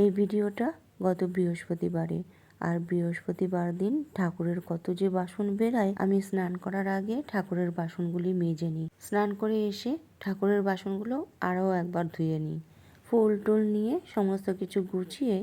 এই ভিডিওটা গত বৃহস্পতিবারে। আর বৃহস্পতিবার দিন ঠাকুরের কত যে বাসন বেরায়, আমি স্নান করার আগে ঠাকুরের বাসনগুলি মেজে নিই। স্নান করে এসে ঠাকুরের বাসনগুলো আরও একবার ধুয়ে নিই। ফুল টুল নিয়ে সমস্ত কিছু গুছিয়ে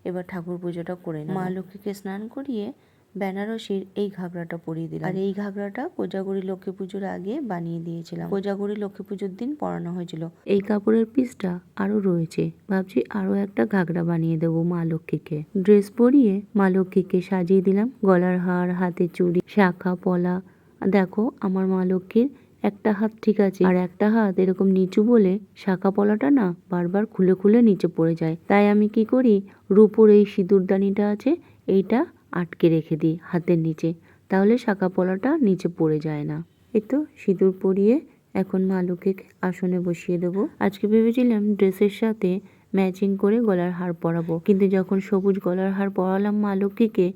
এবার ঠাকুর পুজোটা করে নিই। মা লক্ষ্মীকে স্নান করিয়ে বেনারসির এই ঘাগরাটা পরিয়ে দিলাম। আর এই ঘাগরাটা কোজাগরি লক্ষ্মী পুজোর আগে বানিয়ে দিয়েছিলাম। কোজাগরি লক্ষ্মী পুজোর দিন পরানো হয়েছিল। এই কাপড়ের পিসটা আরো রয়েছে, ভাবছি আরো একটা ঘাগরা বানিয়ে দেবো মা লক্ষ্মীকে। ড্রেস পরিয়ে মা লক্ষ্মীকে সাজিয়ে দিলাম, গলার হার, হাতে চুড়ি, শাখা পলা। দেখো আমার মা লক্ষ্মীর একটা হাত ঠিক আছে, আর একটা হাত এরকম নিচু বলে শাখা পলাটা না বারবার খুলে খুলে নিচে পড়ে যায়। তাই আমি কি করি, রূপোর এই সিঁদুরদানিটা আছে, এইটা আটকে রেখে দিই হাতের নিচে, তাহলে শাখা পলাটা নিচে পড়ে যায় না। এই তো সিঁদুর পরিয়ে এখন মা লক্ষ্মীকে আসনে বসিয়ে দেবো। আজকে ভেবেছিলাম ড্রেসের সাথে ম্যাচিং করে গলার হার পরাবো, কিন্তু যখন সবুজ গলার হার পরালাম মা লক্ষ্মীকে,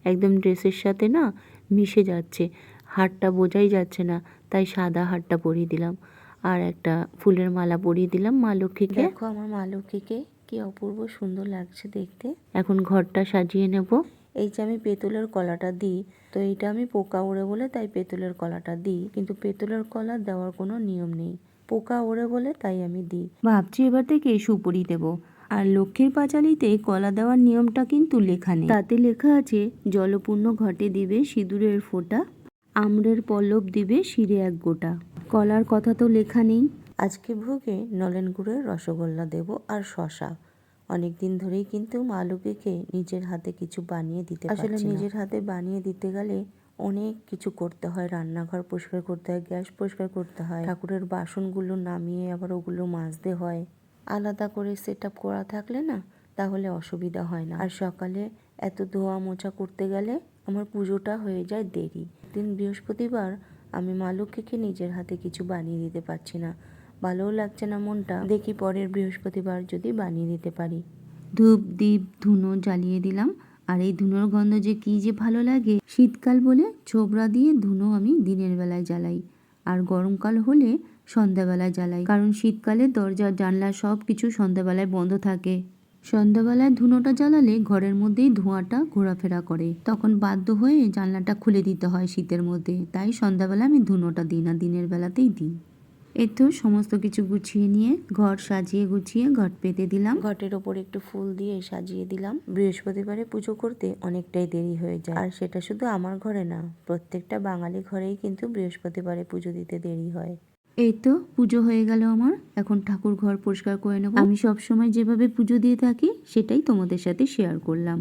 একদম ড্রেসের সাথে না মিশে যাচ্ছে, হারটা বোঝাই যাচ্ছে না, তাই সাদা হারটা পরিয়ে দিলাম আর একটা ফুলের মালা পরিয়ে দিলাম মা লক্ষ্মীকে। দেখো আমার মা লক্ষ্মীকে কি অপূর্ব সুন্দর লাগছে দেখতে। এখন ঘরটা সাজিয়ে নেব। এই যে আমি পেতলের কলাটা দিই, তো এইটা আমি পোকা ওড়ে বলে তাই পেতলের কলাটা দিই, কিন্তু পেতলের কলা দেওয়ার কোনো নিয়ম নেই, পোকা ওড়ে বলে তাই আমি দিই। ভাবছি এবার থেকে সুপুরি দেব। আর লক্ষ্মীর পাঁচালিতে কলা দেওয়ার নিয়মটা কিন্তু লেখা নেই, তাতে লেখা আছে জলপূর্ণ ঘটে দিবে সিঁদুরের ফোঁটা, আম্রের পল্লব দিবে শিরে এক গোটা। কলার কথা তো লেখা নেই। আজকে ভোগে নলেন গুড়ের রসগোল্লা দেব আর শশা। অনেকদিন ধরেই কিন্তু মা লক্ষ্মীকে নিজের হাতে কিছু বানিয়ে দিতে পারছি না। আসলে নিজের হাতে বানিয়ে দিতে গেলে অনেক কিছু করতে হয়, রান্নাঘর পরিষ্কার করতে হয়, গ্যাস পরিষ্কার করতে হয়, ঠাকুরের বাসনগুলো নামিয়ে আবার ওগুলো মাজতে হয়। আলাদা করে সেট আপ করা থাকলে না তাহলে অসুবিধা হয় না। আর সকালে এত ধোয়া মোছা করতে গেলে আমার পুজোটা হয়ে যায় দেরি। দিন বৃহস্পতিবার আমি মা লক্ষ্মীকে নিজের হাতে কিছু বানিয়ে দিতে পারছি না, ভালোও লাগছে না মনটা। দেখি পরের বৃহস্পতিবার যদি বানিয়ে দিতে পারি। ধূপ দীপ ধুনো জ্বালিয়ে দিলাম। আর এই ধুনোর গন্ধ যে কি যে ভালো লাগে। শীতকাল বলে ছোবড়া দিয়ে ধুনো আমি দিনের বেলায় জ্বালাই, আর গরমকাল হলে সন্ধ্যাবেলায় জ্বালাই, কারণ শীতকালে দরজা জানলা সব কিছু সন্ধ্যাবেলায় বন্ধ থাকে। সন্ধ্যাবেলায় ধুনোটা জ্বালালে ঘরের মধ্যেই ধোঁয়াটা ঘোরাফেরা করে, তখন বাধ্য হয়ে জানলাটা খুলে দিতে হয় শীতের মধ্যে, তাই সন্ধ্যাবেলা আমি ধুনোটা দিই না, দিনের বেলাতেই দিই। এই তো সমস্ত কিছু গুছিয়ে নিয়ে ঘর সাজিয়ে গুছিয়ে ঘট পেতে দিলাম, ঘটের ওপর একটু ফুল দিয়ে সাজিয়ে দিলাম। বৃহস্পতিবারে পুজো করতে অনেকটাই দেরি হয়ে যায়, আর সেটা শুধু আমার ঘরে না, প্রত্যেকটা বাঙালি ঘরেই কিন্তু বৃহস্পতিবারে পুজো দিতে দেরি হয়। এই তো পুজো হয়ে গেল আমার, এখন ঠাকুর ঘর পরিষ্কার করে নেব। আমি সব সময় যেভাবে পুজো দিয়ে থাকি সেটাই তোমাদের সাথে শেয়ার করলাম।